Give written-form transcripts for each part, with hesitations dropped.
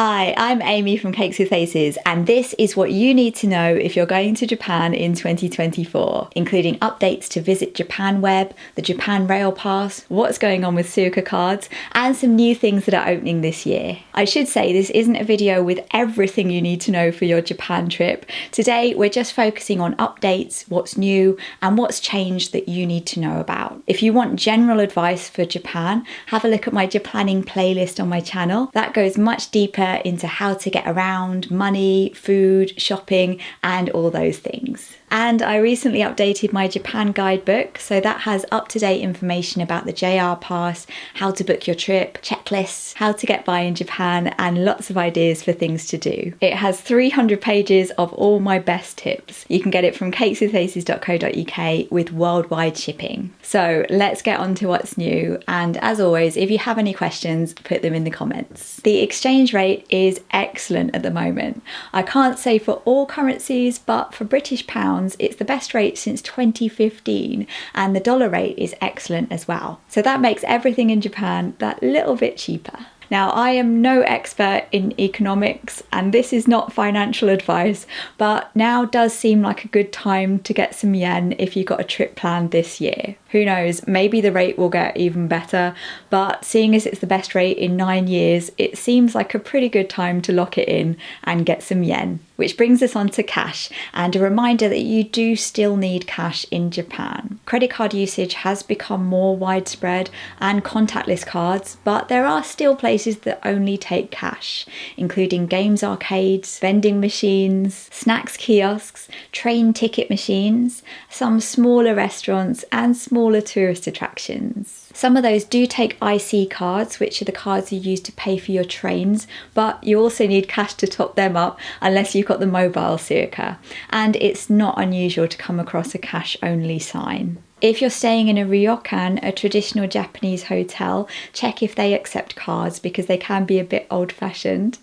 Hi, I'm Amy from Cakes with Faces, and this is what you need to know if you're going to Japan in 2024, including updates to Visit Japan Web, the Japan Rail Pass, what's going on with Suica cards, and some new things that are opening this year. I should say this isn't a video with everything you need to know for your Japan trip. Today, we're just focusing on updates, what's new, and what's changed that you need to know about. If you want general advice for Japan, have a look at my Japanning playlist on my channel. That goes much deeper into how to get around, money, food, shopping, and all those things. And I recently updated my Japan guidebook, so that has up-to-date information about the JR Pass, how to book your trip, checklists, how to get by in Japan, and lots of ideas for things to do. It has 300 pages of all my best tips. You can get it from cakeswithfaces.co.uk with worldwide shipping. So let's get on to what's new, and as always, if you have any questions, put them in the comments. The exchange rate is excellent at the moment. I can't say for all currencies, but for British pounds, it's the best rate since 2015, and the dollar rate is excellent as well. So that makes everything in Japan that little bit cheaper. Now, I am no expert in economics, and this is not financial advice, but now does seem like a good time to get some yen if you've got a trip planned this year. Who knows, maybe the rate will get even better, but seeing as it's the best rate in 9 years, it seems like a pretty good time to lock it in and get some yen. Which brings us on to cash, and a reminder that you do still need cash in Japan. Credit card usage has become more widespread and contactless cards, but there are still places that only take cash, including games arcades, vending machines, snacks kiosks, train ticket machines, some smaller restaurants and smaller tourist attractions. Some of those do take IC cards, which are the cards you use to pay for your trains, but you also need cash to top them up unless you've got the mobile Suica. And it's not unusual to come across a cash-only sign. If you're staying in a ryokan, a traditional Japanese hotel, check if they accept cards because they can be a bit old-fashioned.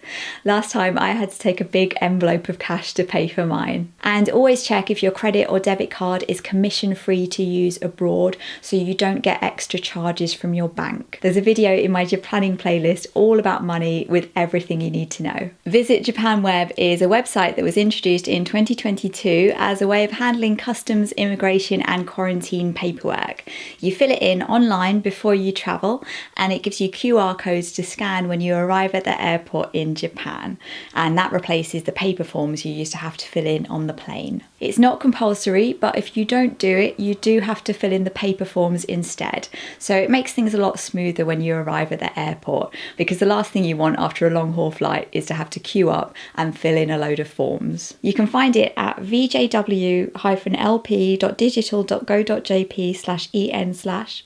Last time I had to take a big envelope of cash to pay for mine. And always check if your credit or debit card is commission-free to use abroad so you don't get extra charges from your bank. There's a video in my Japanning playlist all about money with everything you need to know. Visit Japan Web is a website that was introduced in 2022 as a way of handling customs, immigration and quarantine paperwork. You fill it in online before you travel, and it gives you QR codes to scan when you arrive at the airport in Japan, and that replaces the paper forms you used to have to fill in on the plane. It's not compulsory, but if you don't do it, you do have to fill in the paper forms instead. So it makes things a lot smoother when you arrive at the airport, because the last thing you want after a long haul flight is to have to queue up and fill in a load of forms. You can find it at vjw-lp.digital.go.jp/en/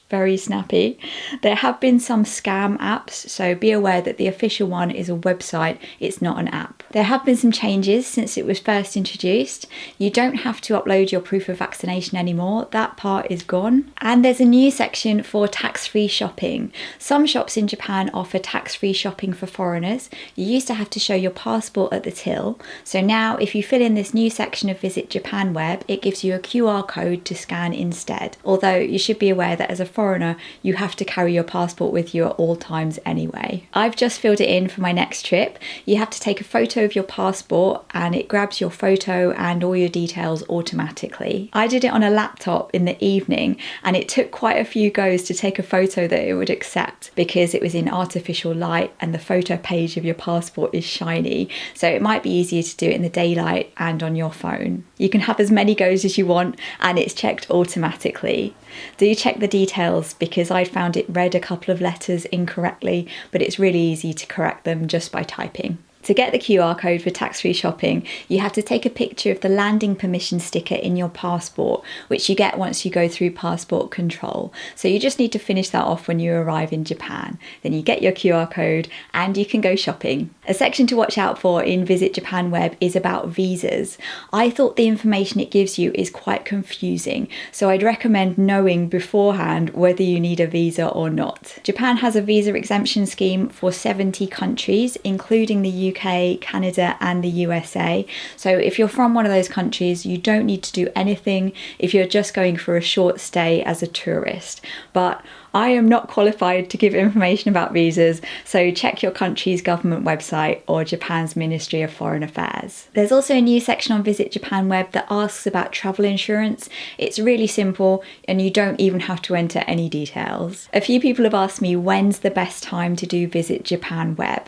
very snappy. There have been some scam apps, so be aware that the official one is a website, it's not an app. There have been some changes since it was first introduced. You don't have to upload your proof of vaccination anymore, that part is gone. And there's a new section for tax-free shopping. Some shops in Japan offer tax-free shopping for foreigners. You used to have to show your passport at the till, so now if you fill in this new section of Visit Japan Web, it gives you a QR code to scan instead. Although you should be aware that as a foreigner, you have to carry your passport with you at all times anyway. I've just filled it in for my next trip. You have to take a photo of your passport and it grabs your photo and all your details automatically. I did it on a laptop in the evening and it took quite a few goes to take a photo that it would accept because it was in artificial light and the photo page of your passport is shiny, so it might be easier to do it in the daylight and on your phone. You can have as many goes as you want and it's checked automatically. Do check the details because I found it read a couple of letters incorrectly, but it's really easy to correct them just by typing. To get the QR code for tax-free shopping, you have to take a picture of the landing permission sticker in your passport, which you get once you go through passport control. So you just need to finish that off when you arrive in Japan. Then you get your QR code and you can go shopping. A section to watch out for in Visit Japan Web is about visas. I thought the information it gives you is quite confusing, so I'd recommend knowing beforehand whether you need a visa or not. Japan has a visa exemption scheme for 70 countries, including the UK, Canada and the USA. So if you're from one of those countries, you don't need to do anything if you're just going for a short stay as a tourist. But I am not qualified to give information about visas, so check your country's government website or Japan's Ministry of Foreign Affairs. There's also a new section on Visit Japan Web that asks about travel insurance. It's really simple and you don't even have to enter any details. A few people have asked me when's the best time to do Visit Japan Web.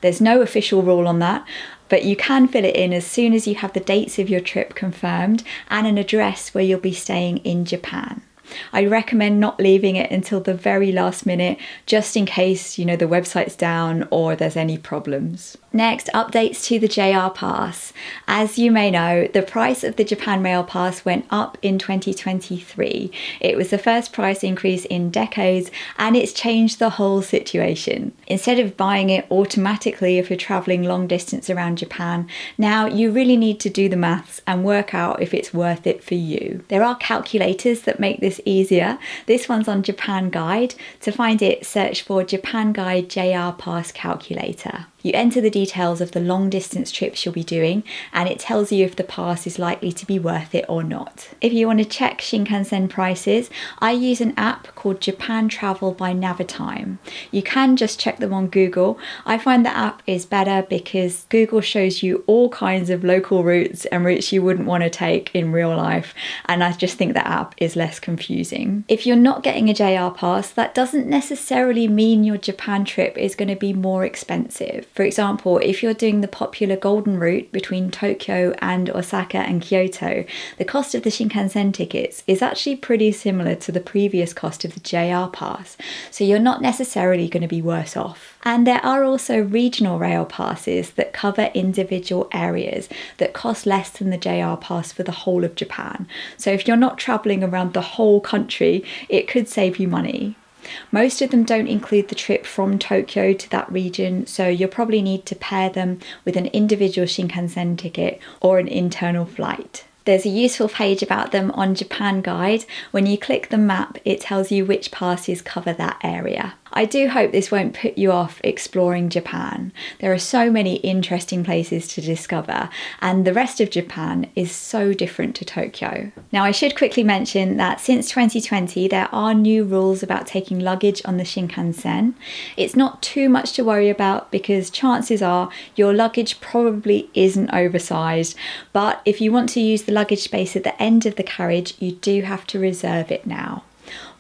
There's no official rule on that, but you can fill it in as soon as you have the dates of your trip confirmed and an address where you'll be staying in Japan. I recommend not leaving it until the very last minute, just in case, the website's down or there's any problems. Next, updates to the JR Pass. As you may know, the price of the Japan Rail Pass went up in 2023. It was the first price increase in decades and it's changed the whole situation. Instead of buying it automatically if you're travelling long distance around Japan, now you really need to do the maths and work out if it's worth it for you. There are calculators that make this easier. This one's on Japan Guide. To find it, search for Japan Guide JR Pass Calculator. You enter the details of the long distance trips you'll be doing and it tells you if the pass is likely to be worth it or not. If you want to check Shinkansen prices, I use an app called Japan Travel by Navitime. You can just check them on Google. I find the app is better because Google shows you all kinds of local routes and routes you wouldn't want to take in real life, and I just think the app is less confusing. If you're not getting a JR pass, that doesn't necessarily mean your Japan trip is going to be more expensive. For example, if you're doing the popular Golden Route between Tokyo and Osaka and Kyoto, the cost of the Shinkansen tickets is actually pretty similar to the previous cost of the JR pass, so you're not necessarily going to be worse off. And there are also regional rail passes that cover individual areas that cost less than the JR pass for the whole of Japan. So if you're not travelling around the whole country, it could save you money. Most of them don't include the trip from Tokyo to that region, so you'll probably need to pair them with an individual Shinkansen ticket or an internal flight. There's a useful page about them on Japan Guide. When you click the map, it tells you which passes cover that area. I do hope this won't put you off exploring Japan. There are so many interesting places to discover, and the rest of Japan is so different to Tokyo. Now, I should quickly mention that since 2020, there are new rules about taking luggage on the Shinkansen. It's not too much to worry about because chances are your luggage probably isn't oversized, but if you want to use the luggage space at the end of the carriage, you do have to reserve it now.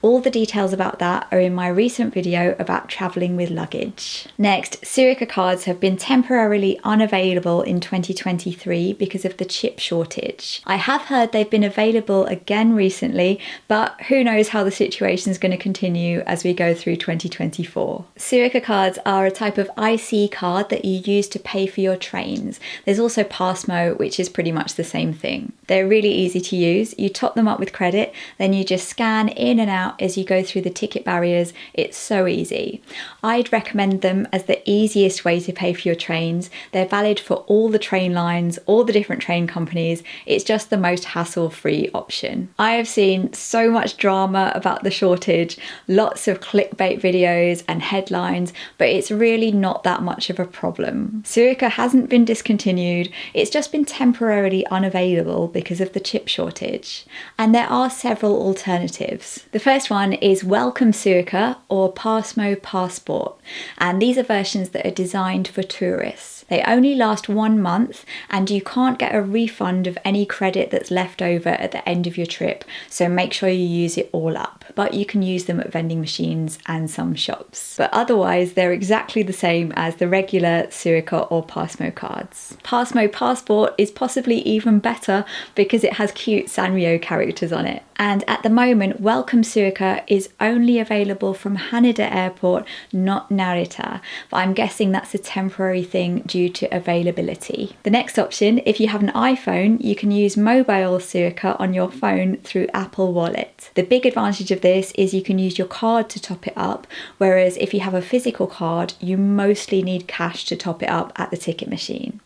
All the details about that are in my recent video about travelling with luggage. Next, Suica cards have been temporarily unavailable in 2023 because of the chip shortage. I have heard they've been available again recently, but who knows how the situation is going to continue as we go through 2024. Suica cards are a type of IC card that you use to pay for your trains. There's also Passmo, which is pretty much the same thing. They're really easy to use. You top them up with credit, then you just scan in and out as you go through the ticket barriers. It's so easy. I'd recommend them as the easiest way to pay for your trains. They're valid for all the train lines, all the different train companies. It's just the most hassle-free option. I have seen so much drama about the shortage, lots of clickbait videos and headlines, but it's really not that much of a problem. Suica hasn't been discontinued, it's just been temporarily unavailable because of the chip shortage. And there are several alternatives. The first one is Welcome Suica or Passmo Passport, and these are versions that are designed for tourists. They only last 1 month and you can't get a refund of any credit that's left over at the end of your trip, so make sure you use it all up. But you can use them at vending machines and some shops. But otherwise they're exactly the same as the regular Suica or Passmo cards. Passmo Passport is possibly even better because it has cute Sanrio characters on it. And at the moment, Welcome Suica is only available from Haneda Airport, not Narita, but I'm guessing that's a temporary thing due to availability. The next option, if you have an iPhone, you can use mobile Suica on your phone through Apple Wallet. The big advantage of this is you can use your card to top it up, whereas if you have a physical card, you mostly need cash to top it up at the ticket machine.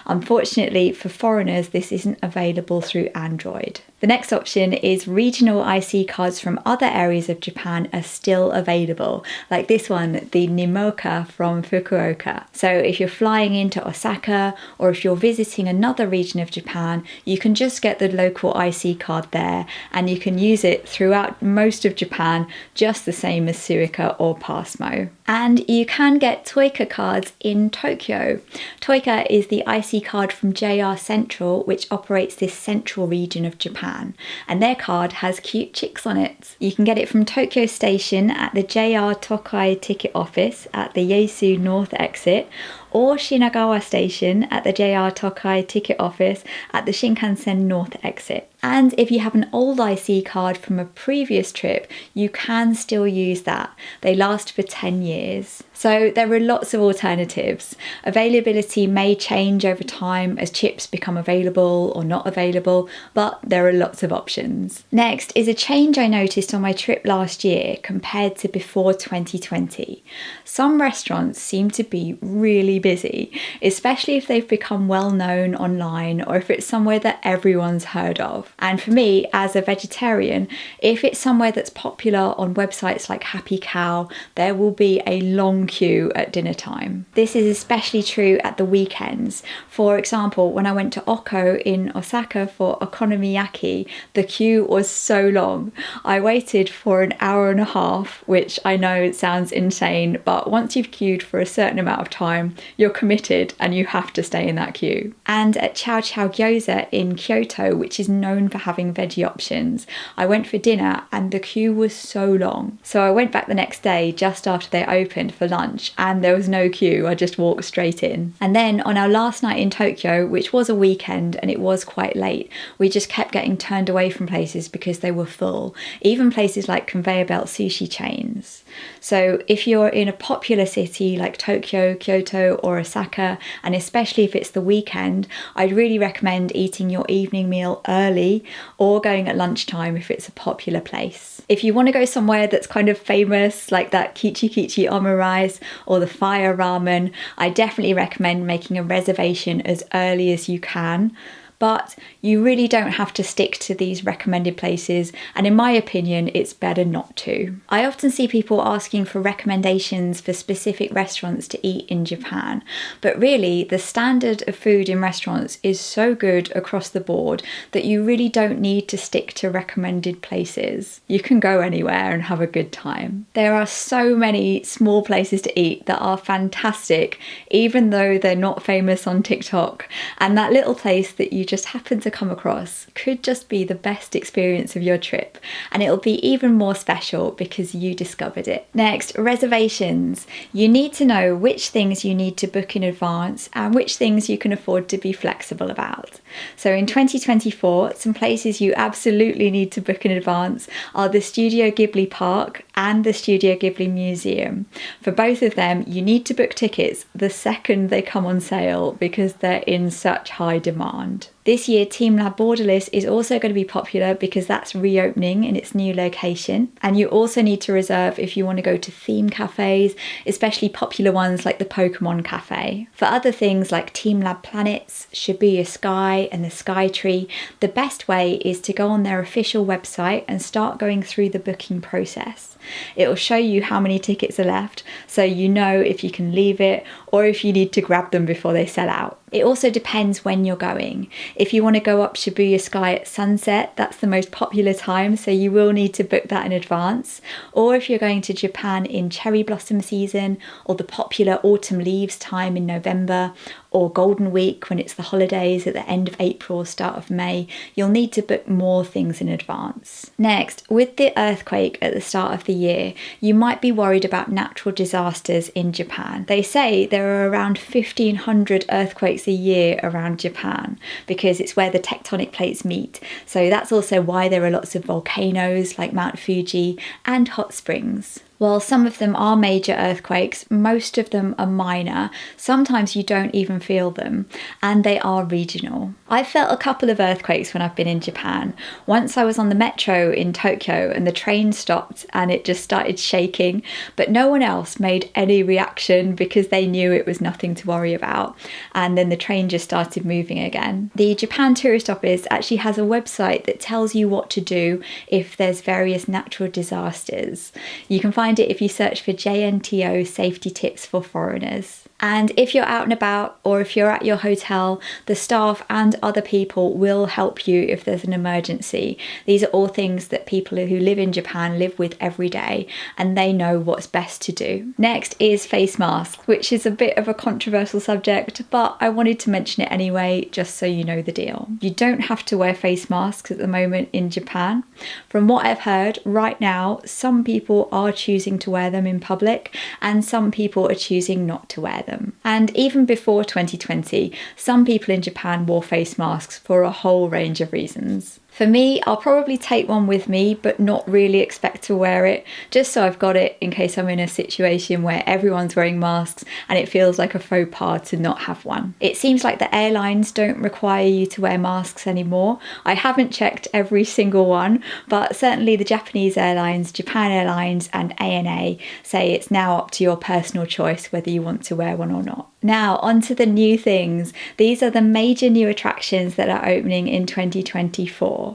Unfortunately for foreigners, this isn't available through Android. The next option is regional IC cards from other areas of Japan are still available, like this one, the Nimoka from Fukuoka. So if you're flying into Osaka or if you're visiting another region of Japan, you can just get the local IC card there and you can use it throughout most of Japan, just the same as Suica or Passmo. And you can get Toika cards in Tokyo. Toika is the IC card from JR Central, which operates this central region of Japan. And their card has cute chicks on it. You can get it from Tokyo Station at the JR Tokai ticket office at the Yaesu North exit, or Shinagawa Station at the JR Tokai ticket office at the Shinkansen North exit. And if you have an old IC card from a previous trip, you can still use that. They last for 10 years. So there are lots of alternatives. Availability may change over time as chips become available or not available, but there are lots of options. Next is a change I noticed on my trip last year compared to before 2020. Some restaurants seem to be really busy, especially if they've become well known online or if it's somewhere that everyone's heard of. And for me, as a vegetarian, if it's somewhere that's popular on websites like Happy Cow, there will be a long queue at dinner time. This is especially true at the weekends. For example, when I went to Oko in Osaka for okonomiyaki, the queue was so long. I waited for an hour and a half, which I know sounds insane, but once you've queued for a certain amount of time, you're committed and you have to stay in that queue. And at Chow Chow Gyoza in Kyoto, which is known for having veggie options, I went for dinner and the queue was so long. So I went back the next day just after they opened for lunch and there was no queue, I just walked straight in. And then on our last night in Tokyo, which was a weekend and it was quite late, we just kept getting turned away from places because they were full, even places like conveyor belt sushi chains. So if you're in a popular city like Tokyo, Kyoto or Osaka, and especially if it's the weekend, I'd really recommend eating your evening meal early or going at lunchtime if it's a popular place. If you want to go somewhere that's kind of famous, like that Kichi Kichi omurice or the fire ramen, I definitely recommend making a reservation as early as you can. But you really don't have to stick to these recommended places, and in my opinion, it's better not to. I often see people asking for recommendations for specific restaurants to eat in Japan, but really the standard of food in restaurants is so good across the board that you really don't need to stick to recommended places. You can go anywhere and have a good time. There are so many small places to eat that are fantastic, even though they're not famous on TikTok, and that little place that you just happen to come across could just be the best experience of your trip, and it'll be even more special because you discovered it. Next, reservations. You need to know which things you need to book in advance and which things you can afford to be flexible about. So in 2024, some places you absolutely need to book in advance are the Studio Ghibli Park and the Studio Ghibli Museum. For both of them, you need to book tickets the second they come on sale because they're in such high demand. This year, TeamLab Borderless is also going to be popular because that's reopening in its new location. And you also need to reserve if you want to go to theme cafes, especially popular ones like the Pokemon Cafe. For other things like TeamLab Planets, Shibuya Sky and the Sky Tree, the best way is to go on their official website and start going through the booking process. It will show you how many tickets are left, so you know if you can leave it or if you need to grab them before they sell out. It also depends when you're going. If you want to go up Shibuya Sky at sunset, that's the most popular time, so you will need to book that in advance. Or if you're going to Japan in cherry blossom season, or the popular autumn leaves time in November, or Golden Week when it's the holidays at the end of April, start of May, you'll need to book more things in advance. Next, with the earthquake at the start of the year, you might be worried about natural disasters in Japan. They say there are around 1,500 earthquakes a year around Japan because it's where the tectonic plates meet. So that's also why there are lots of volcanoes like Mount Fuji and hot springs. While some of them are major earthquakes, most of them are minor. Sometimes you don't even feel them, and they are regional. I've felt a couple of earthquakes when I've been in Japan. Once I was on the metro in Tokyo and the train stopped and it just started shaking, but no one else made any reaction because they knew it was nothing to worry about. And then the train just started moving again. The Japan Tourist Office actually has a website that tells you what to do if there's various natural disasters. You can find it if you search for JNTO safety tips for foreigners. And if you're out and about, or if you're at your hotel, the staff and other people will help you if there's an emergency. These are all things that people who live in Japan live with every day, and they know what's best to do. Next is face masks, which is a bit of a controversial subject, but I wanted to mention it anyway, just so you know the deal. You don't have to wear face masks at the moment in Japan. From what I've heard, right now, some people are choosing to wear them in public, and some people are choosing not to wear them. And even before 2020, some people in Japan wore face masks for a whole range of reasons. For me, I'll probably take one with me, but not really expect to wear it, just so I've got it in case I'm in a situation where everyone's wearing masks and it feels like a faux pas to not have one. It seems like the airlines don't require you to wear masks anymore. I haven't checked every single one, but certainly the Japanese airlines, Japan Airlines and ANA say it's now up to your personal choice whether you want to wear one or not. Now, on to the new things. These are the major new attractions that are opening in 2024.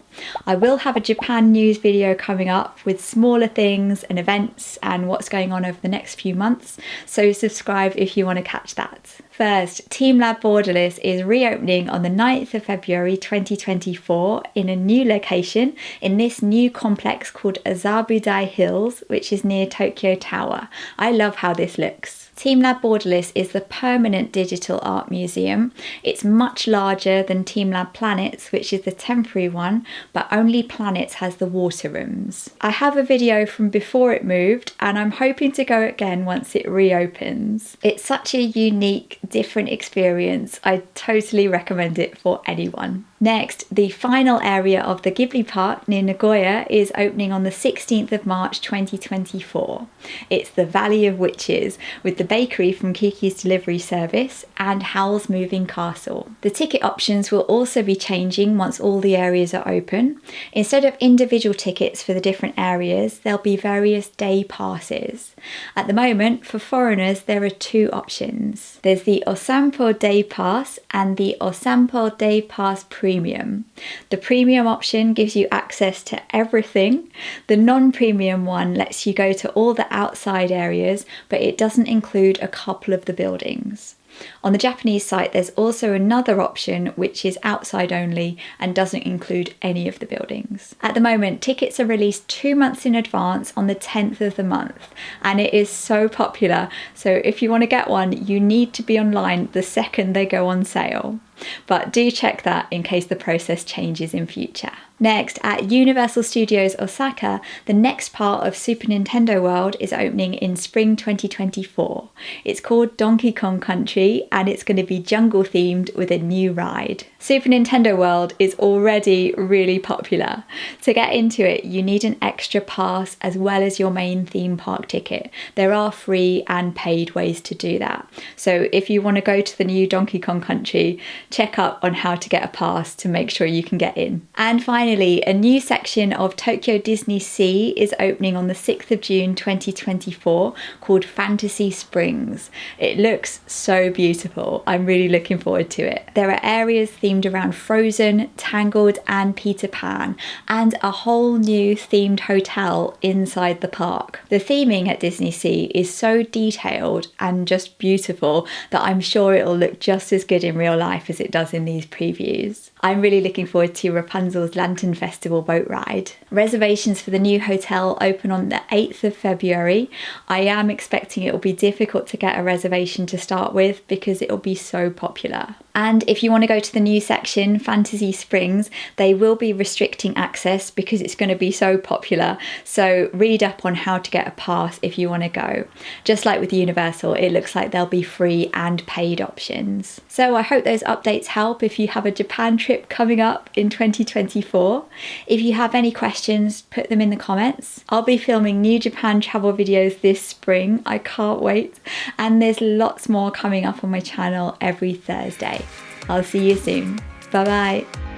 I will have a Japan news video coming up with smaller things and events and what's going on over the next few months, so subscribe if you want to catch that. First, TeamLab Borderless is reopening on the 9th of February 2024 in a new location in this new complex called Azabudai Hills, which is near Tokyo Tower. I love how this looks. TeamLab Borderless is the permanent digital art museum. It's much larger than TeamLab Planets, which is the temporary one, but only Planets has the water rooms. I have a video from before it moved, and I'm hoping to go again once it reopens. It's such a unique, different experience. I totally recommend it for anyone. Next, the final area of the Ghibli Park near Nagoya is opening on the 16th of March 2024. It's the Valley of Witches, with the bakery from Kiki's Delivery Service and Howl's Moving Castle. The ticket options will also be changing once all the areas are open. Instead of individual tickets for the different areas, there'll be various day passes. At the moment, for foreigners, there are two options. There's the Osampo Day Pass and the Osampo Day Pass Premium. The premium option gives you access to everything. The non-premium one lets you go to all the outside areas, but it doesn't include a couple of the buildings. On the Japanese site, there's also another option which is outside only and doesn't include any of the buildings. At the moment, tickets are released 2 months in advance on the 10th of the month, and it is so popular. So if you want to get one, you need to be online the second they go on sale. But do check that in case the process changes in future. Next, at Universal Studios Osaka, the next part of Super Nintendo World is opening in spring 2024. It's called Donkey Kong Country, and it's going to be jungle themed with a new ride. Super Nintendo World is already really popular. To get into it, you need an extra pass as well as your main theme park ticket. There are free and paid ways to do that. So if you want to go to the new Donkey Kong Country, check up on how to get a pass to make sure you can get in. And finally, a new section of Tokyo Disney Sea is opening on the 6th of June 2024 called Fantasy Springs. It looks so beautiful. I'm really looking forward to it. There are areas themed around Frozen, Tangled and Peter Pan, and a whole new themed hotel inside the park. The theming at Disney Sea is so detailed and just beautiful that I'm sure it'll look just as good in real life as it does in these previews. I'm really looking forward to Rapunzel's Lantern Festival boat ride. Reservations for the new hotel open on the 8th of February. I am expecting it will be difficult to get a reservation to start with because it will be so popular. And if you want to go to the new section, Fantasy Springs, they will be restricting access because it's going to be so popular. So read up on how to get a pass if you want to go. Just like with Universal, it looks like there'll be free and paid options. So I hope those updates help if you have a Japan trip coming up in 2024. If you have any questions, put them in the comments. I'll be filming new Japan travel videos this spring. I can't wait. And there's lots more coming up on my channel every Thursday. I'll see you soon. Bye bye.